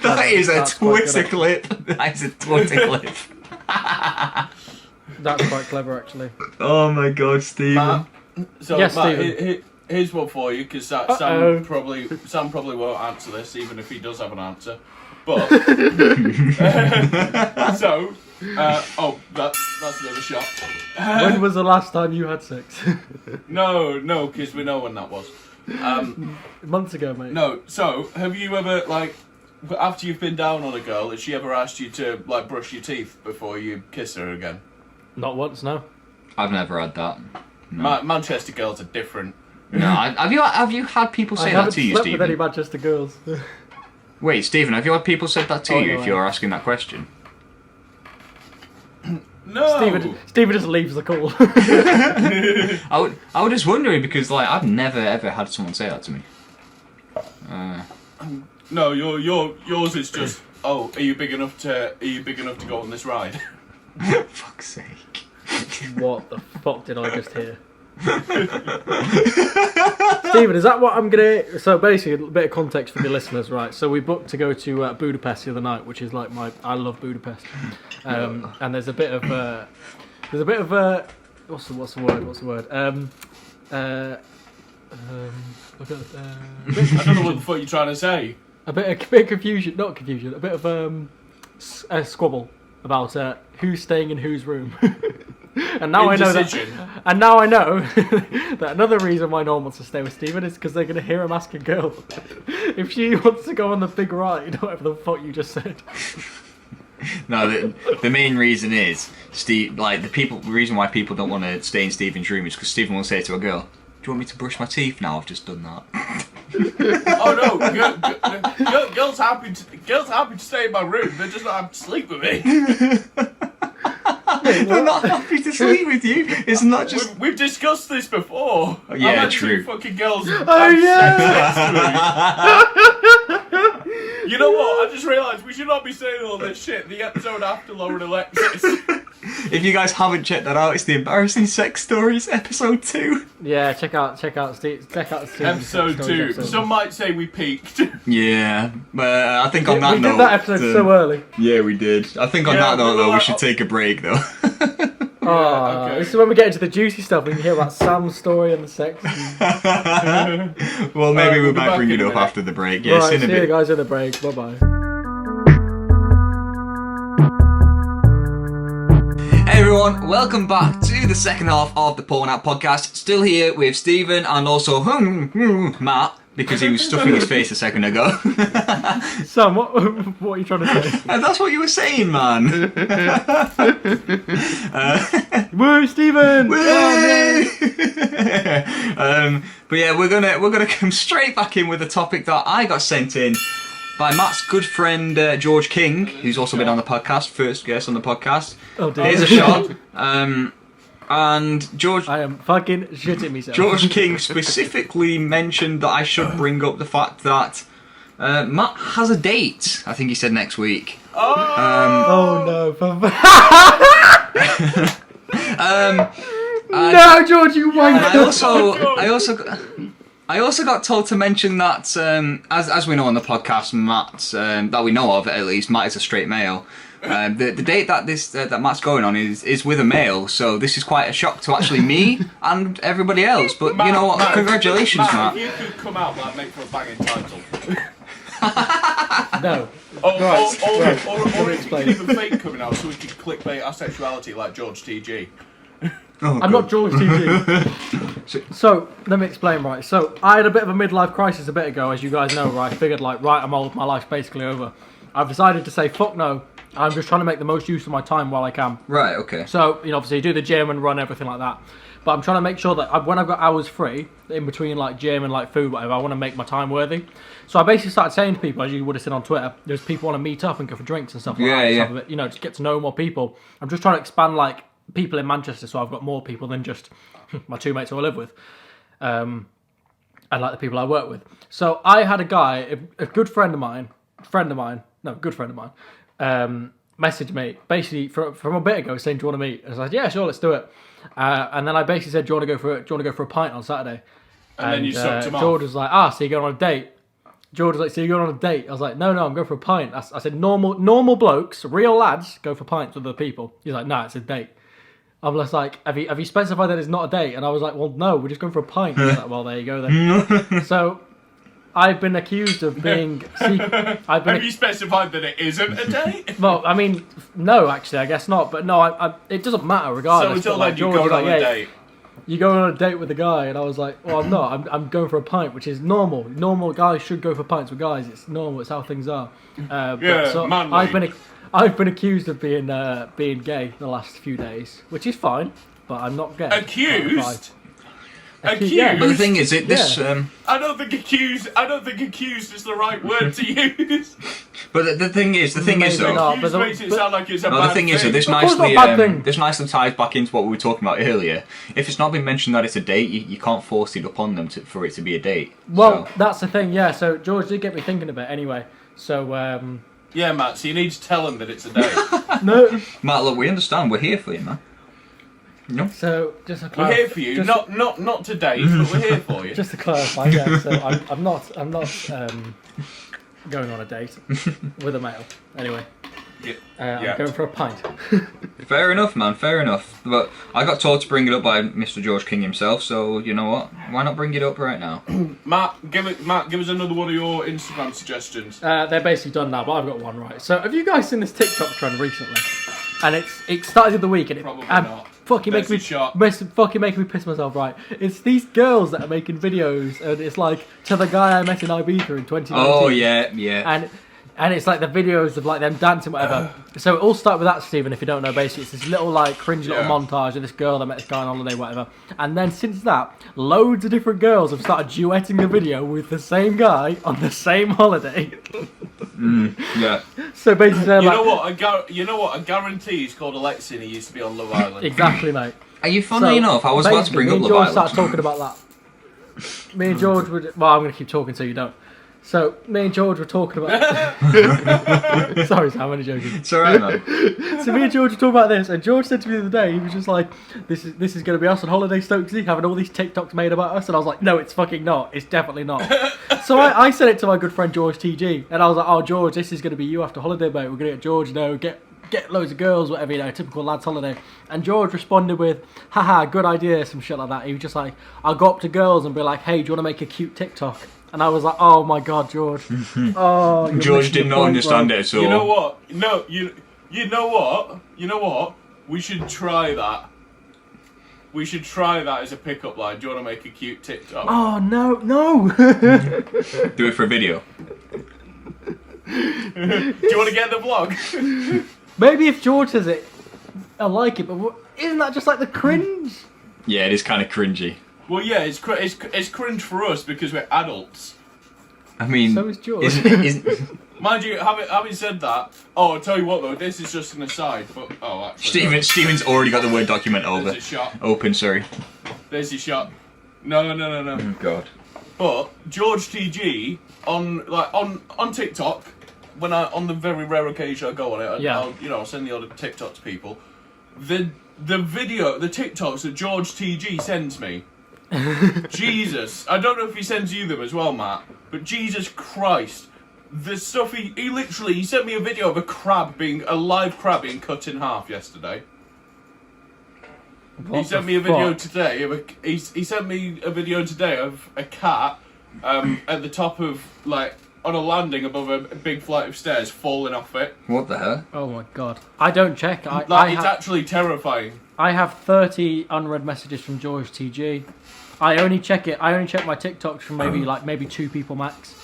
That is a Twitter clip. That is a Twitter clip. That's quite clever, actually. Oh my god, Stephen. Matt, Yes, Matt, Stephen. here's one for you, because Sam probably won't answer this, even if he does have an answer. But that's another shot. When was the last time you had sex? No, because we know when that was. Months ago, mate. No, so have you ever after you've been down on a girl, has she ever asked you to brush your teeth before you kiss her again? Not once, no. I've never had that. No. Manchester girls are different. No, have you had people say that to you, I haven't slept with any Stephen? Manchester girls. Wait, Stephen, have you had people said that to you? No, if you're asking that question. No. Stephen just leaves the call. I was just wondering because I've never ever had someone say that to me. No, yours is just. Oh, are you big enough to go on this ride? Fuck's sake. What the fuck did I just hear? Stephen, is that what I'm gonna... So basically, a bit of context for the listeners, right? So we booked to go to Budapest the other night, which is I love Budapest. And there's a bit of what's the word? I don't know what the fuck you're trying to say. A bit of confusion, not confusion. A bit of a squabble about who's staying in whose room. And now I know that. And now I know that another reason why no one wants to stay with Stephen is because they're going to hear him ask a girl if she wants to go on the big ride, whatever the fuck you just said. No, the main reason is Steve. The reason why people don't want to stay in Stephen's room is because Stephen will say to a girl, "Do you want me to brush my teeth now? I've just done that." Oh no, girls happy to stay in my room. They're just not happy to sleep with me. They're not happy to sleep with you. It's not just. We've discussed this before. Yeah, I've had true. two fucking girls. Oh yeah. You know what? I just realised we should not be saying all this shit. The episode after Lauren Alexis. If you guys haven't checked that out, it's the Embarrassing Sex Stories episode 2. Yeah, check out Steve. Episode 2. Some might say we peaked. Yeah, but I think on that note... We did that episode so early. Yeah, we did. I think on that note, though, we should take a break, though. Okay. This is when we get into the juicy stuff. We can hear about Sam's story and the sex. Well, maybe we we'll be might back bring in it a up minute. after the break. Yeah, Right, see see you in a you bit. guys in the break. Bye bye. Hey everyone, welcome back to the second half of the Porn Out podcast. Still here with Stephen and also Matt, because he was stuffing his face a second ago. Sam, what are you trying to say? And that's what you were saying, man. Woo, Stephen! But yeah, we're gonna come straight back in with a topic that I got sent in by Matt's good friend George King, who's also been on the podcast, first guest on the podcast. Oh dear. Here's a shot. And George, I am fucking shitting myself. George King specifically mentioned that I should bring up the fact that Matt has a date. I think he said next week. Oh no! No, George, you wanker! I also got told to mention that, as we know on the podcast, Matt, that we know of at least, Matt is a straight male. The date that that Matt's going on is with a male, so this is quite a shock to actually me and everybody else. But Matt, you know what? Matt, Congratulations, Matt. If you could come out, that'd make for a banging title. No. Or Right. if you could even fake coming out so we could clickbait our sexuality like George TG. Oh, I'm not George TV. So, let me explain, right. So, I had a bit of a midlife crisis a bit ago, as you guys know, right. I figured, I'm old, my life's basically over. I've decided to say, fuck no. I'm just trying to make the most use of my time while I can. Right, okay. So, obviously do the gym and run, everything like that. But I'm trying to make sure that when I've got hours free in between like gym and like food, whatever, I want to make my time worthy. So I basically started saying to people, as you would have seen on Twitter, there's people want to meet up and go for drinks and stuff like that. Yeah. Stuff of it, you know, just get to know more people. I'm just trying to expand like people in Manchester, so I've got more people than just my two mates who I live with, and like the people I work with. So I had a guy, a good friend of mine, messaged me basically from a bit ago saying, "Do you want to meet?" And I was like, "Yeah, sure, let's do it." And then I basically said, "Do you want to go for a pint on Saturday?" And then you sucked him off. George was like, so you're going on a date? George was like, so you're going on a date? I was like, no, I'm going for a pint. I said, normal blokes, real lads, go for pints with other people. He's like, no, it's a date. I'm just like, have you specified that it's not a date? And I was like, well, no, we're just going for a pint. He's like, well, there you go then. So I've been accused of being secret. Have you specified that it isn't a date? Well, I mean, no, actually, I guess not. But no, it doesn't matter regardless. So until like, then, you go on a date. You going on a date with a guy, and I was like, well, I'm not. I'm going for a pint, which is normal. Normal guys should go for pints with guys. It's normal. It's how things are. Manly. I've been accused of being gay the last few days, which is fine, but I'm not gay. Accused? Accused? Yeah. But the thing is, I don't think accused is the right word to use. But the thing is though. not. Accused makes it sound like it's a No, bad the thing is that thing. this nicely ties back into what we were talking about earlier. If it's not been mentioned that it's a date, you can't force it upon them for it to be a date. Well, that's the thing, yeah. So George did get me thinking a bit anyway. So yeah, Matt. So you need to tell them that it's a date. no. Matt, look, we understand. We're here for you, man. No. So just to we're here for you, not to date, but we're here for you. Just to clarify, yeah. So I'm not going on a date with a male. Anyway, I'm going for a pint. Fair enough, man. Fair enough. But I got told to bring it up by Mr. George King himself, so you know what? Why not bring it up right now? Matt, give us another one of your Instagram suggestions. They're basically done now, but I've got one right. So have you guys seen this TikTok trend recently? And it started the other week, and it Probably not. fucking making me piss myself. Right, it's these girls that are making videos, and it's like to the guy I met in Ibiza in 2019. Oh yeah. And it's like the videos of like them dancing, whatever. So it all started with that, Stephen. If you don't know, basically it's this little like cringe little montage of this girl that met this guy on holiday, whatever. And then since that, loads of different girls have started duetting the video with the same guy on the same holiday. Yeah. So basically, you know what? I guarantee he's called Alexi, and he used to be on Love Island. Exactly, mate. Are you funny enough? I was about to bring up Love Island. Started talking about that. Me and George would. Well, I'm going to keep talking so you don't. So me and George were talking about. Sorry, Sam, I'm only joking. It's alright, man. So me and George were talking about this, and George said to me the other day, he was just like, "This is going to be us on holiday, Stokesy, having all these TikToks made about us," and I was like, "No, it's fucking not. It's definitely not." So I said it to my good friend George TG, and I was like, "Oh, George, this is going to be you after holiday, mate. We're going to get George, get loads of girls, whatever, typical lads holiday." And George responded with, "Haha, good idea," some shit like that. He was just like, "I'll go up to girls and be like, hey, do you want to make a cute TikTok?" And I was like, "Oh my god, George!" Oh, George did not understand it at all. You know what? No, you know what? You know what? We should try that. We should try that as a pickup line. Do you want to make a cute TikTok? Oh no! Do it for a video. Do you want to get the vlog? Maybe if George says it, I like it. But isn't that just like the cringe? Yeah, it is kind of cringy. Well, yeah, it's cringe for us because we're adults. I mean, so is George. Mind you, having said that, I'll tell you what though, this is just an aside, but actually, Steven's already got the Word document There's a shot. open. Sorry. There's your shot. No. Oh God. But George TG on TikTok, when on the very rare occasion I go on it, I'll send the other TikTok to people. The TikToks that George TG sends me. Jesus, I don't know if he sends you them as well, Matt, but Jesus Christ, the stuff he sent me a video of a live crab being cut in half yesterday. He sent me a video today he sent me a video today of a cat at the top of on a landing above a big flight of stairs falling off it. What the hell? Oh my god! I don't check. It's actually terrifying. I have 30 unread messages from George TG. I only check my TikToks from maybe 2 people max.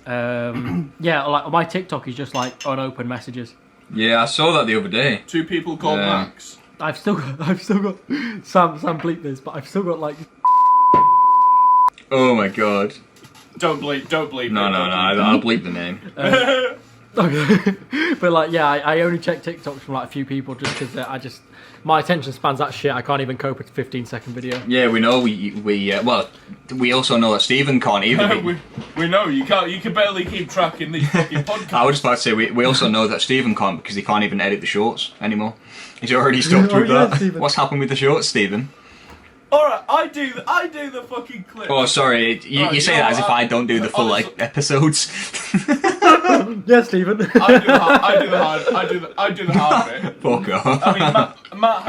Yeah, like my TikTok is just like unopened messages. Yeah, I saw that the other day. 2 people called Max. I've still got Sam bleep this, but I've still got like. Oh my god. Don't bleep. No, I'll bleep the name. Okay. But like, yeah, I only check TikToks from like a few people just because my attention span's that shit. I can't even cope with a 15-second video. Yeah, we know. We also know that Stephen can't even. We know you can't. You can barely keep track in these fucking podcasts. I was just about to say we also know that Stephen can't because he can't even edit the shorts anymore. He's already stopped with that. Stephen. What's happened with the shorts, Stephen? Alright, I do the fucking clip. Oh, sorry. You say that as if I don't do the full honestly, episodes. Yeah, Stephen. I do the hard bit. Fuck off. I mean, Matt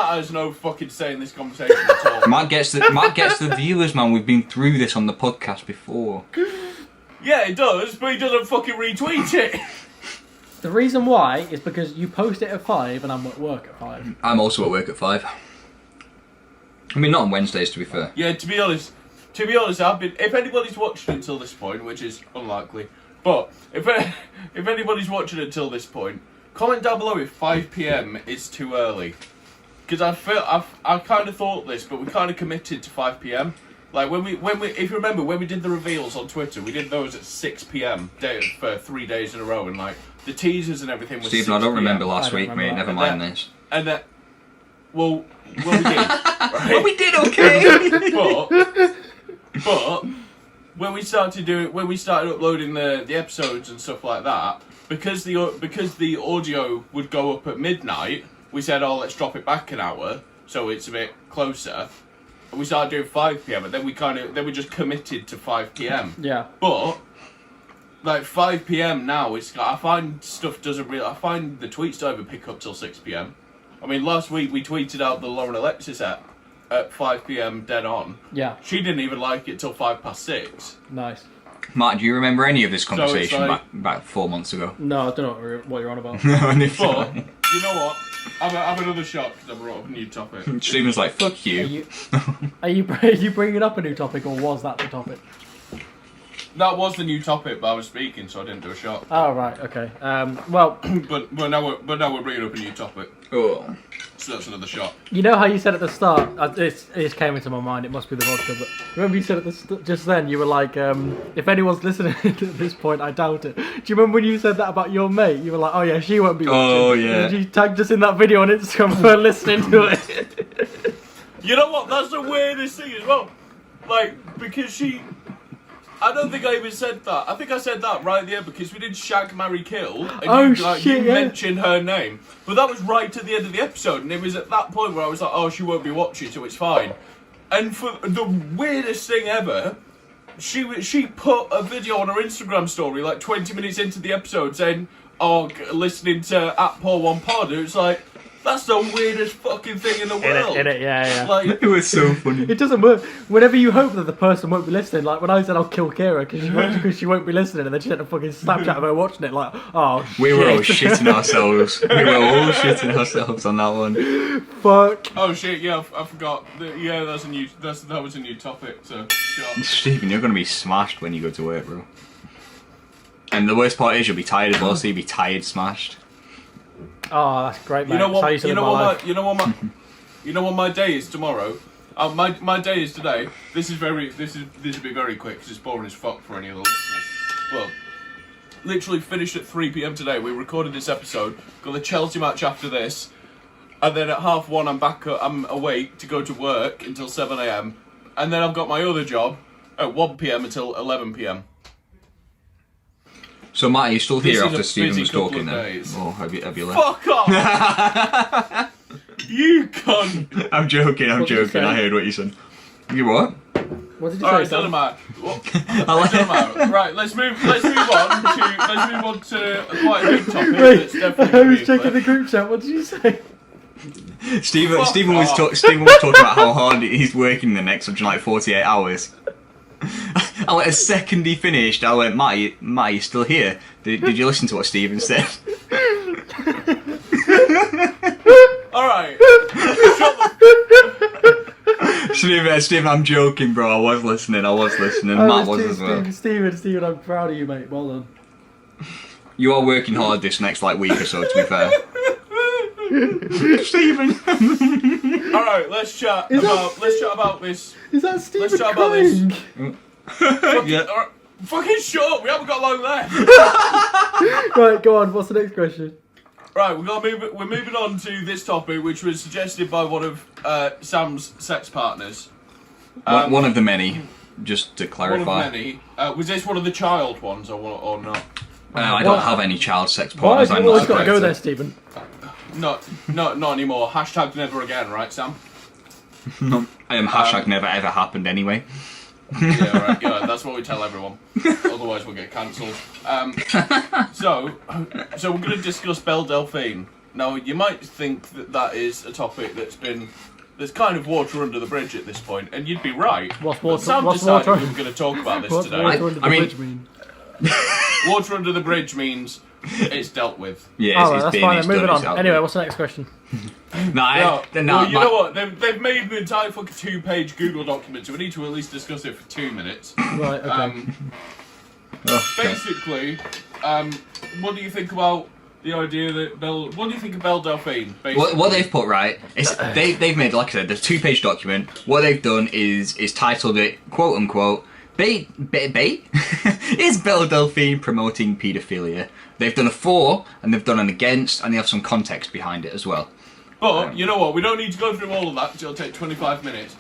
has no fucking say in this conversation at all. Matt gets the viewers, man. We've been through this on the podcast before. Yeah, it does, but he doesn't fucking retweet it. The reason why is because you post it at 5 and I'm at work at 5. I'm also at work at 5. I mean, not on Wednesdays, to be fair. Yeah, to be honest, I've been. If anybody's watched it until this point, which is unlikely, but if anybody's watching it until this point, comment down below if 5 PM is too early. Because I kind of thought this, but we kind of committed to 5 PM. Like when we, if you remember, when we did the reveals on Twitter, we did those at 6 PM for 3 days in a row, and like the teasers and everything was. Stephen, 6 I don't PM. remember last week, mate. Never mind this. And that, well, we did. Right? Well, we did okay. but when we started uploading the episodes and stuff like that, because the audio would go up at midnight, we said, oh, let's drop it back an hour so it's a bit closer. And we started doing 5 PM, and then we just committed to 5 PM. Yeah. But like 5 PM now, I find I find the tweets don't even pick up till 6 PM. I mean, last week we tweeted out the Lauren Alexis app at 5 PM dead on. Yeah. She didn't even like it till 6:05. Nice. Matt, do you remember any of this So conversation it's like- back 4 months ago? No, I don't know what you're on about. No, I knew But you know what? Have another shot because I brought up a new topic. Stephen's like, fuck you. Are you bringing up a new topic, or was that the topic? That was the new topic, but I was speaking, so I didn't do a shot. Oh right, okay. Well, but now we're bringing up a new topic, Oh. so that's another shot. you know how you said at the start, it came into my mind, it must be the vodka, but remember you said just then, you were like, if anyone's listening at this point, I doubt it. Do you remember when you said that about your mate? You were like, oh yeah, she won't be watching. Oh, yeah. And you tagged us in that video on Instagram for listening to it. You know what? That's the weirdest thing as well. Like, because I don't think I even said that. I think I said that right at the end because we did Shag, Marry, Kill. And you mentioned her name. But that was right to the end of the episode. And it was at that point where I was like, oh, she won't be watching, so it's fine. And for the weirdest thing ever, she put a video on her Instagram story like 20 minutes into the episode saying, oh, listening to @Paul1Pod. It was like, that's the weirdest fucking thing in the world. In it, yeah. Like, It was so funny. It doesn't work. Whenever you hope that the person won't be listening, like when I said I'll kill Kira because she won't be listening, and then she had a fucking Snapchat of her watching it, like, oh shit. We were all shitting ourselves. We were all shitting ourselves on that one. Fuck. oh shit, yeah, I forgot. Yeah, that was a new topic, so shot. Stephen, you're going to be smashed when you go to work, bro. And the worst part is you'll be tired as well, so you'll be tired smashed. Oh, that's great, mate. You know what? That's how You know live my what? life. You know what my day is tomorrow. My day is today. This will be very quick because it's boring as fuck for any of the listeners. Well, literally finished at 3 PM today. We recorded this episode. Got the Chelsea match after this, and then at 1:30 I'm back. I'm awake to go to work until 7 AM, and then I've got my other job at 1 PM until 11 PM. So, Matt, are you still here This is after a Stephen busy was couple talking of then? days. Or have you left? Fuck off! You cunt! I'm joking, What did you say? I heard what you said. You what? What did you Alright, say, doesn't Sam? matter. Doesn't matter. Right, let's move on to quite a big topic. That's definitely I gonna was be a checking clip. the group chat. What did you say? Stephen was off. Stephen was talking about how hard he's working the next 48 hours. I went, a second he finished, I went, Matt, you still here? Did you listen to what Stephen said? Alright. Stephen, I'm joking, bro. I was listening. Matt was as well. Stephen, I'm proud of you, mate. Well done. You are working hard this next week or so, to be fair. Stephen. All right, let's chat about this. Is that Stephen Let's chat about this. Yeah. All right, fucking shut up. We haven't got long left. Right, go on. What's the next question? Right, we're moving on to this topic, which was suggested by one of Sam's sex partners. One of the many, just to One clarify. of many. Was this one of the child ones or not? I don't have any child sex Why partners. have I'm you always not got to go affected. there, Stephen? Not anymore. Hashtag never again, right, Sam? Hashtag never ever happened anyway. Yeah, right. Yeah, that's what we tell everyone. Otherwise, we'll get cancelled. So we're going to discuss Belle Delphine. Now, you might think that is a topic there's kind of water under the bridge at this point, and you'd be right. What's But water? Sam What's decided water? we were going to talk about this What's today. water under the I mean- bridge mean? Water under the bridge means it's dealt with. Yeah, Alright, it's that's been, fine. it's Then moving done, on. it's out. Anyway, what's the next question? Well, you know what? They've made an entire fucking 2-page Google document, so we need to at least discuss it for 2 minutes. Right, okay. Basically, what do you think about the idea that what do you think of Belle Delphine? Basically? What they've put right is they've made, like I said, there's a 2-page document. What they've done is titled it quote unquote bait is Belle Delphine promoting paedophilia. They've done a for and they've done an against, and they have some context behind it as well. But you know what? We don't need to go through all of that. 'Cause it'll take 25 minutes.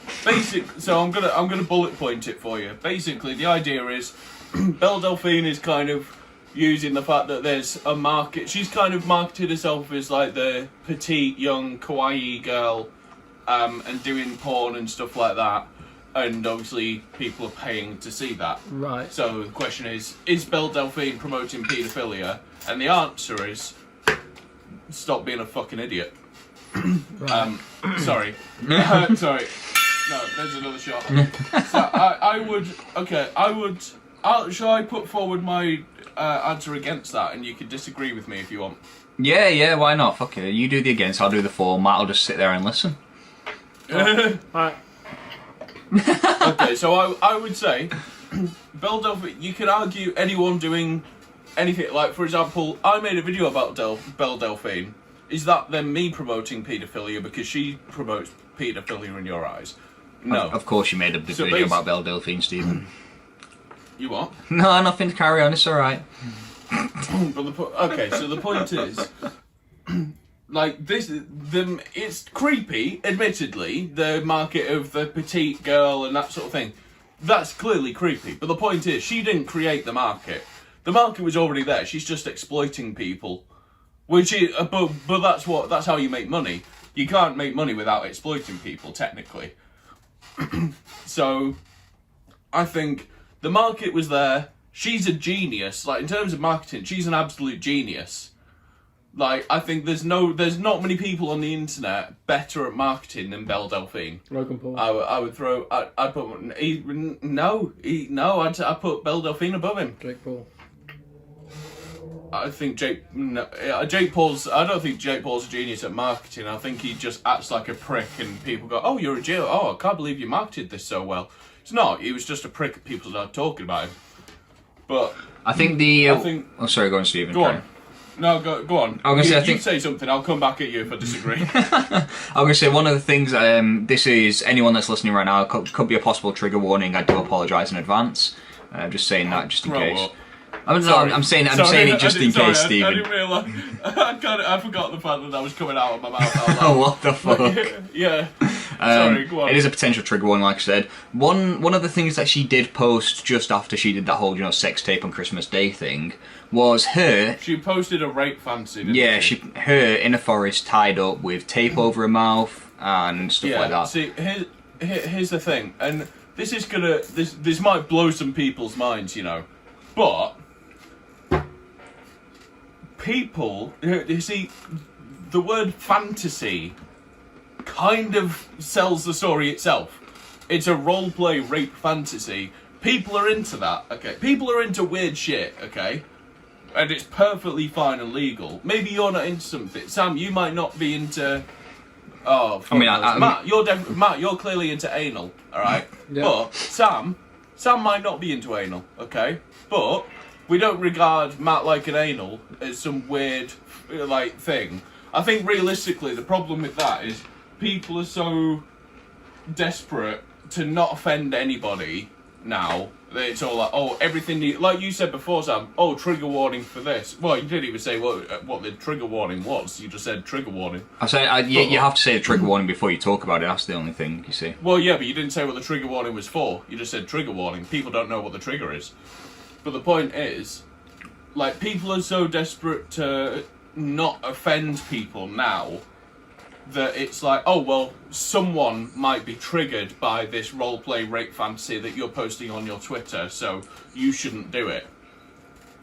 So I'm gonna bullet point it for you. Basically, the idea is Belle Delphine is kind of using the fact that there's a market. She's kind of marketed herself as like the petite, young, kawaii girl, and doing porn and stuff like that. And obviously, people are paying to see that. Right. So the question is Belle Delphine promoting paedophilia? And the answer is, stop being a fucking idiot. Right. Sorry. Sorry. No, there's another shot. So shall I put forward my answer against that, and you can disagree with me if you want? Yeah, why not? Fuck it. You do the against, I'll do the for. Matt will just sit there and listen. Alright. Okay, so I would say, Belle Delphine, you can argue anyone doing anything. Like, for example, I made a video about Belle Delphine. Is that then me promoting paedophilia because she promotes paedophilia in your eyes? No. Of course you made a big video about Belle Delphine, Stephen. You what? No, nothing to carry on, it's alright. But okay, so the point is, like it's creepy. Admittedly, the market of the petite girl and that sort of thing, that's clearly creepy. But the point is, she didn't create the market. The market was already there. She's just exploiting people, which is, but that's how you make money. You can't make money without exploiting people, technically. So, I think the market was there. She's a genius. Like, in terms of marketing, she's an absolute genius. Like, I think there's not many people on the internet better at marketing than Belle Delphine. Logan Paul. I'd put Belle Delphine above him. Jake Paul. I think Jake Paul's. I don't think Jake Paul's a genius at marketing. I think he just acts like a prick, and people go, "Oh, you're a Jew. Oh, I can't believe you marketed this so well." It's not. He was just a prick. People started talking about him. But I think oh, sorry, go on, Stephen. Go on. No, go on. I'm gonna say, you say something. I'll come back at you if I disagree. I'm going to say one of the things, this is, anyone that's listening right now, could be a possible trigger warning. I do apologise in advance. Just saying that just in case. Up. I'm saying it just in case, Stephen. I didn't realise. I forgot the fact that that was coming out of my mouth. Oh, what the fuck? Yeah. Sorry, go on. It is a potential trigger warning, like I said. One of the things that she did post just after she did that whole, sex tape on Christmas Day thing was her. She posted a rape fantasy, didn't she? Her in a forest tied up with tape over her mouth and stuff like that. See, here's the thing, and this is gonna this might blow some people's minds, but people, you see, the word fantasy kind of sells the story itself. It's a roleplay rape fantasy. People are into that, okay? People are into weird shit, okay? And it's perfectly fine and legal. Maybe you're not into something. Sam, you might not be into... Oh, fuck Matt, you're clearly into anal, alright? Yeah. But Sam might not be into anal, okay? But we don't regard Matt like an anal as some weird, thing. I think realistically, the problem with that is people are so desperate to not offend anybody now. It's all like, oh, everything, like you said before, Sam, oh, trigger warning for this. Well, you didn't even say what the trigger warning was. You just said trigger warning. You have to say the trigger warning before you talk about it. That's the only thing, you see. Well, yeah, but you didn't say what the trigger warning was for. You just said trigger warning. People don't know what the trigger is. But the point is, like, people are so desperate to not offend people now that it's like, oh, well, someone might be triggered by this roleplay rape fantasy that you're posting on your Twitter, so you shouldn't do it.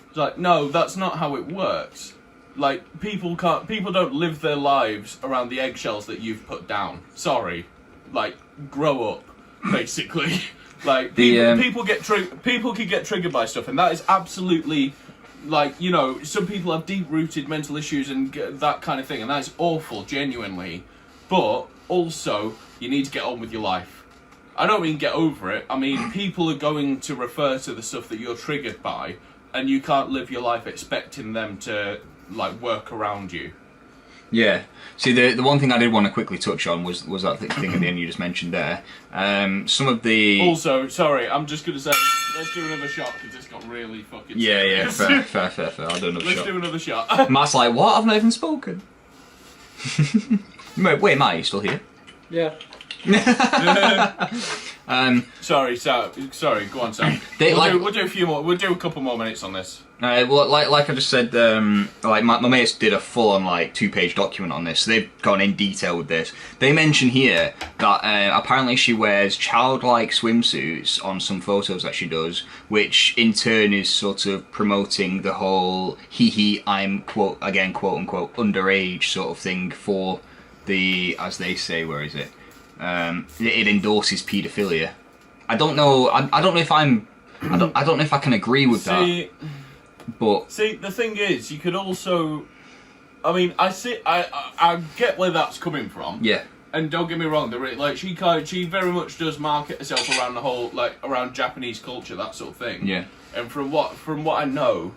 It's like, no, that's not how it works. Like, people don't live their lives around the eggshells that you've put down. Sorry. Like, grow up, basically. Like, people can get triggered by stuff, and that is absolutely... Like, you know, some people have deep-rooted mental issues and that kind of thing, and that's awful, genuinely. But, also, you need to get on with your life. I don't mean get over it. I mean, people are going to refer to the stuff that you're triggered by, and you can't live your life expecting them to, like, work around you. Yeah. See, the one thing I did want to quickly touch on was that thing at the end you just mentioned there. Some of the... Also, sorry, I'm just going to say, let's do another shot, because this got really fucking serious. Yeah, fair. I'll do another shot. Let's do another shot. Matt's like, what? I've not even spoken. Wait, Matt, are you still here? Yeah. Sorry, go on, Sam. We'll do a few more. We'll do a couple more minutes on this. Well, like I just said, like my mates did a full-on like 2-page document on this. So they've gone in detail with this. They mention here that apparently she wears childlike swimsuits on some photos that she does, which in turn is sort of promoting the whole I'm quote unquote underage sort of thing for the, as they say, where is it? It endorses paedophilia. I don't know. I don't know if I'm. I don't know if I can agree with that. But the thing is, you could also. I mean, I get where that's coming from. Yeah. And don't get me wrong, she very much does market herself around the whole around Japanese culture, that sort of thing. Yeah. And from what I know,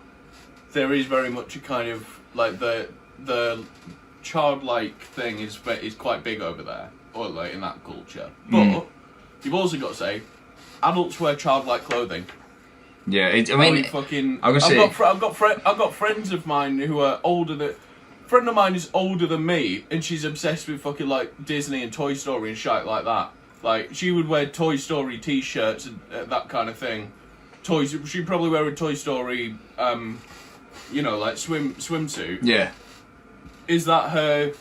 there is very much a kind of like the childlike thing is quite big over there, or like in that culture. But you've also got to say, adults wear childlike clothing. Yeah, I've got friends of mine who are older than. Friend of mine is older than me, and she's obsessed with fucking like Disney and Toy Story and shit like that. Like, she would wear Toy Story T-shirts and that kind of thing. She'd probably wear a Toy Story, like swimsuit. Yeah. Is that her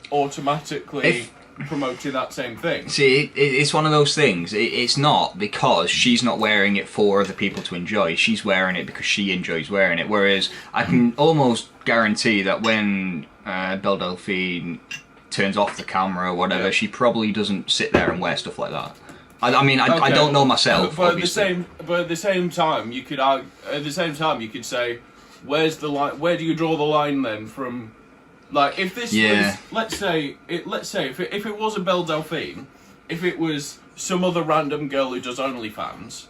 automatically promoting that same thing? See, it's one of those things. It's not because she's not wearing it for other people to enjoy. She's wearing it because she enjoys wearing it. Whereas I can almost guarantee that when Belle Delphine turns off the camera or whatever, she probably doesn't sit there and wear stuff like that. I don't know myself. But at the same time, you could say, where's the line? Where do you draw the line then from? Like, if this was, let's say if it wasn't Belle Delphine, if it was some other random girl who does OnlyFans,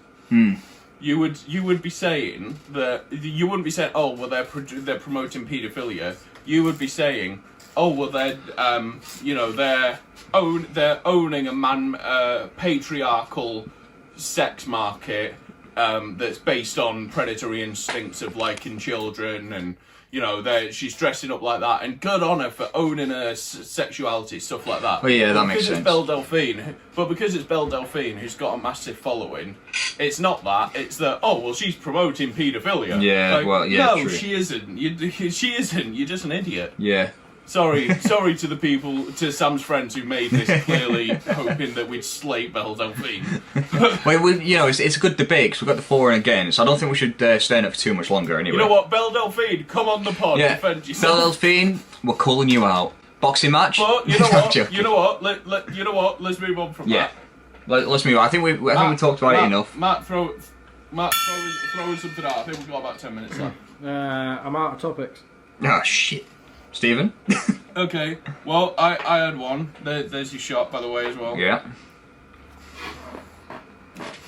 you would be saying that, you wouldn't be saying, oh well, they're promoting paedophilia. You would be saying, oh well, they're owning a patriarchal sex market that's based on predatory instincts of liking children, and she's dressing up like that, and good on her for owning her sexuality, stuff like that. Well, yeah, that makes sense. Because it's Belle Delphine, who's got a massive following, it's not that. It's that, oh well, she's promoting paedophilia. Yeah, no, true. she isn't. She isn't. You're just an idiot. Yeah. Sorry to Sam's friends who made this, clearly hoping that we'd slate Belle Delphine. Well, it's a good debate because we've got the for and against. So I don't think we should stay in it for too much longer. Anyway, you know what, Belle Delphine, come on the pod, defend yourself. Belle Delphine, we're calling you out. Boxing match. But you know what? you know what? Let's move on from that. Let's move on. I think we talked about it enough. Matt, throw something out. I think we've got about 10 minutes left. I'm out of topics. Oh shit. Stephen? Okay, well, I had one. There's your shot, by the way, as well. Yeah.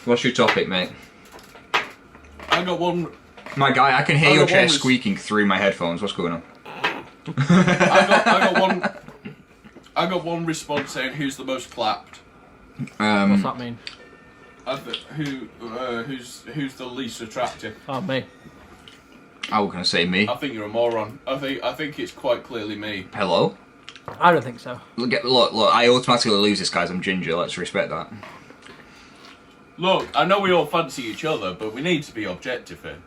What's your topic, mate? I got one. My guy, I can hear your chair squeaking through my headphones. What's going on? I got one response saying who's the most clapped. What's that mean? Who's the least attractive? Oh, me. I was gonna say me. I think you're a moron. I think it's quite clearly me. Hello. I don't think so. Look. I automatically lose this, guys. I'm ginger. Let's respect that. Look, I know we all fancy each other, but we need to be objective here.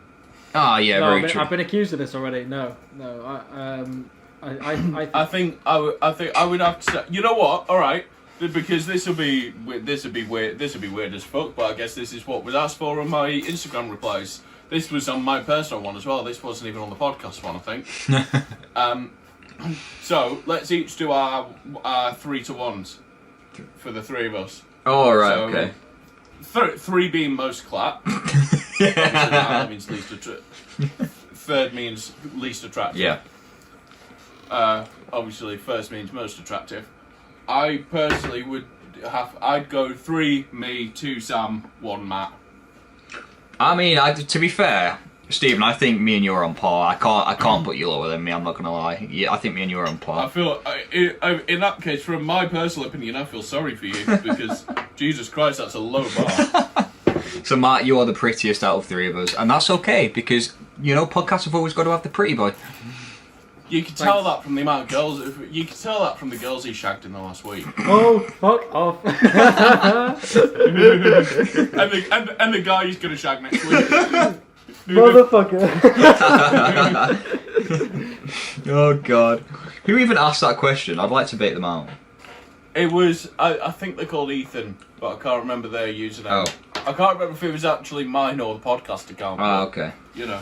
Ah, yeah, No, very true. I've been accused of this already. No. I think I would have to say, you know what? All right, because this would be weird as fuck. But I guess this is what was asked for on my Instagram replies. This was on my personal one as well. This wasn't even on the podcast one, I think. So let's each do our 3-to-1s for the three of us. Oh, right, okay. 3 being most clap. That means least attractive. Third means least attractive. Yeah. Obviously, first means most attractive. I personally I'd go 3 me, 2 Sam, 1 Matt. I mean, to be fair, Stephen, I think me and you are on par. I can't put you lower than me. I'm not gonna lie. Yeah, I think me and you are on par. I feel, in that case, from my personal opinion, I feel sorry for you because Jesus Christ, that's a low bar. So Matt, you are the prettiest out of 3 of us, and that's okay because podcasts have always got to have the pretty boy. You can tell that from the amount of girls. You can tell that from the girls he shagged in the last week. Oh, fuck off! and the guy he's gonna shag next week. Motherfucker! Oh God, who even asked that question? I'd like to bait them out. It was, I think they're called Ethan, but I can't remember their username. Oh. I can't remember if it was actually mine or the podcast account. Ah, okay. Yeah.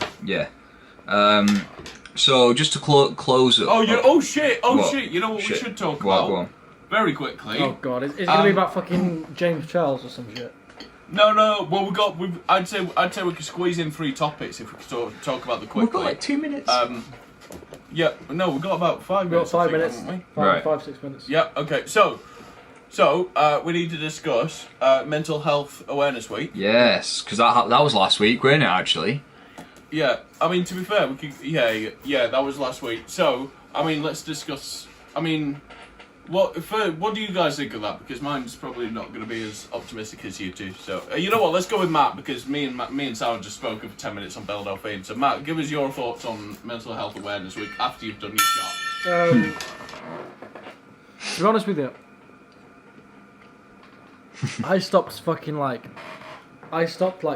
So just to close up. Oh shit! What? Shit! You know what Shit. we should talk about? Go on. Very quickly. Oh god, it's gonna be about fucking James Charles or some shit. No. Well, I'd say we could squeeze in 3 topics if we could talk about the quickly. We've got like 2 minutes. Yeah. No, we've got about 5 We've minutes. got 5 minutes. Haven't we? Right. 5-6 minutes. Yeah. Okay. So we need to discuss Mental Health Awareness Week. Yes, because that was last week, wasn't it? Actually. Yeah. I mean, to be fair, we could. Yeah. That was last week. So I mean, let's discuss. I mean, what do you guys think of that? Because mine's probably not going to be as optimistic as you two. So you know what? Let's go with Matt because me and Sarah just spoke for 10 minutes on Bell Delphine. So Matt, give us your thoughts on Mental Health Awareness Week after you've done your shot. To be honest with you, I stopped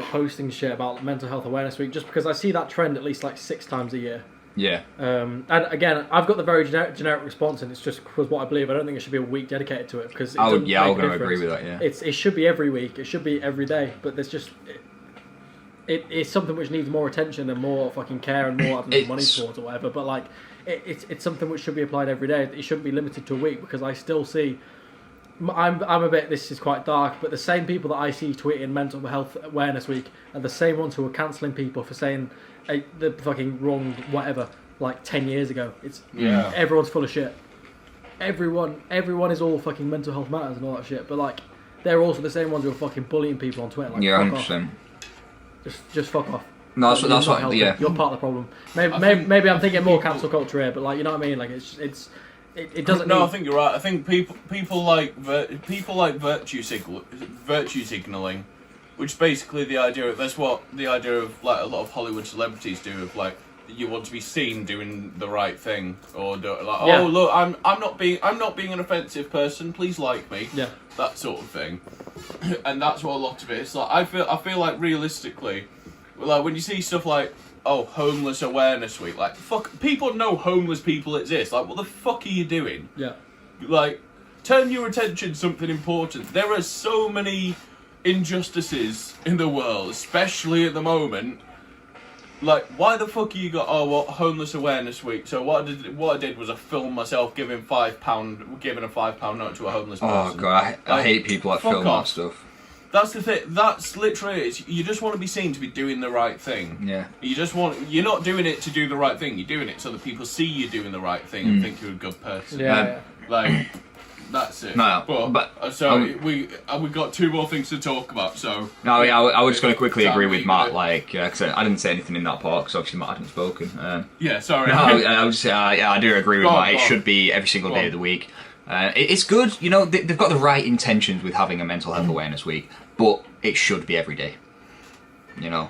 posting shit about Mental Health Awareness Week just because I see that trend at least like 6 times a year. Yeah. And again, I've got the very generic response, and it's just because what I believe. I don't think it should be a week dedicated to it because I'm going to agree with that. Yeah. It should be every week. It should be every day. But there's just it's something which needs more attention and more fucking care and more money towards or whatever. But like it's something which should be applied every day. It shouldn't be limited to a week because I still see. I'm a bit. This is quite dark, but the same people that I see tweeting Mental Health Awareness Week are the same ones who are cancelling people for saying the fucking wrong whatever like 10 years ago. Everyone's full of shit. Everyone is all fucking mental health matters and all that shit. But like, they're also the same ones who are fucking bullying people on Twitter. Like, yeah, fuck 100%. Off. Just fuck off. No, that's what. Yeah. You're part of the problem. Maybe I'm thinking more cancel culture here, but like, you know what I mean? Like, it doesn't. No, I think you're right. I think people like virtue signaling, which is basically the idea of like a lot of Hollywood celebrities do of like you want to be seen doing the right thing or oh look I'm not being an offensive person, please like me, that sort of thing. And that's what a lot of it is like. I feel like realistically, like when you see stuff like homeless awareness week, like fuck, people know homeless people exist, like what the fuck are you doing? Like turn your attention to something important. There are so many injustices in the world, especially at the moment. Like, why the fuck you got homeless awareness week? So what I did was I filmed myself giving a £5 note to a homeless person. Oh god, I hate people that film that stuff. That's the thing. That's literally it. You just want to be seen to be doing the right thing. Yeah. You're not doing it to do the right thing. You're doing it so that people see you doing the right thing and think you're a good person. Yeah. Like, That's it. No, we got two more things to talk about. So no, yeah, I was just going to quickly agree with Matt. Like, because I didn't say anything in that part because obviously Matt hadn't spoken. Yeah, sorry. No, I would say I do agree with Matt. It should be every single day of the week. It's good, you know. They've got the right intentions with having a mental health awareness week, but it should be every day. You know.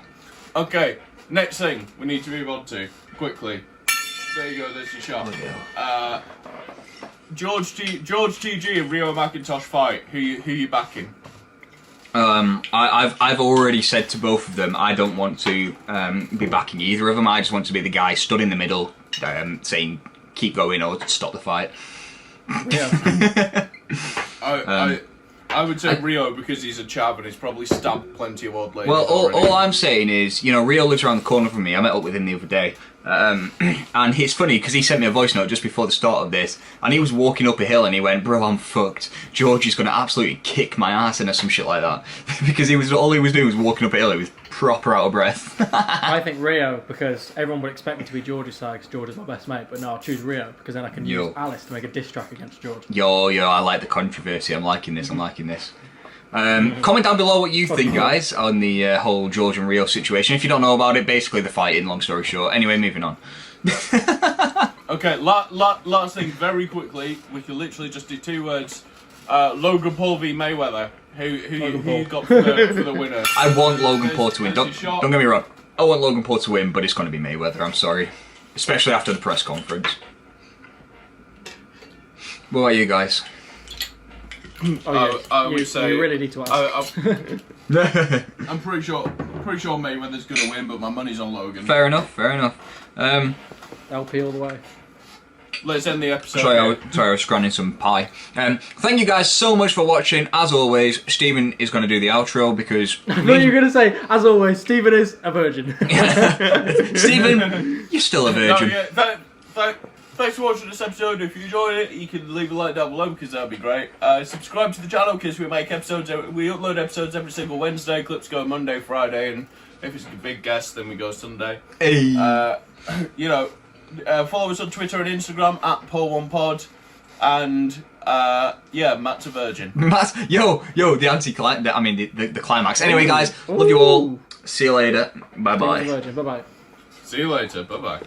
Okay, next thing we need to move on to quickly. There you go. There's your shot. George TG and Rio McIntosh fight. Who you backing? I've already said to both of them I don't want to be backing either of them. I just want to be the guy stood in the middle, saying keep going or stop the fight. Yeah. I would say Rio because he's a chav and he's probably stabbed plenty of old ladies. Well, all I'm saying is, you know, Rio lives around the corner from me. I met up with him the other day. And it's funny because he sent me a voice note just before the start of this, and he was walking up a hill and he went, "Bro, I'm fucked. George is going to absolutely kick my ass," and some shit like that. Because all he was doing was walking up a hill. He was proper out of breath. I think Rio because everyone would expect me to be George's side because George is my best mate, but no, I'll choose Rio because then I can use Alice to make a diss track against George. Yo, I like the controversy. I'm liking this. Comment down below what you think, guys, on the whole George and Rio situation. If you don't know about it, basically the fighting, long story short. Anyway, moving on. Okay, last thing, very quickly. We can literally just do two words. Logan Paul v Mayweather. Who you got for the winner? I want Logan Paul to win. Don't get me wrong. I want Logan Paul to win, but it's going to be Mayweather. I'm sorry. Especially after the press conference. What about you guys? I would say you really need to ask. I'm pretty sure Mayweather's gonna win, but my money's on Logan. Fair enough. LP all the way. Let's end the episode. Sorry, I was scrunning some pie. Thank you guys so much for watching. As always, Stephen is going to do the outro because... I thought you were going to say, as always, Stephen is a virgin. Stephen, you're still a virgin. No, yeah, thanks for watching this episode. If you enjoyed it, you can leave a like down below because that'd be great. Subscribe to the channel because we upload episodes every single Wednesday. Clips go Monday, Friday, and if it's a big guest, then we go Sunday. Hey. Follow us on Twitter and Instagram at Paul1Pod, and Matt's a virgin. The anti-climax. I mean the climax. Anyway, guys, love you all. See you later. Bye bye. Bye bye. See you later. Bye bye.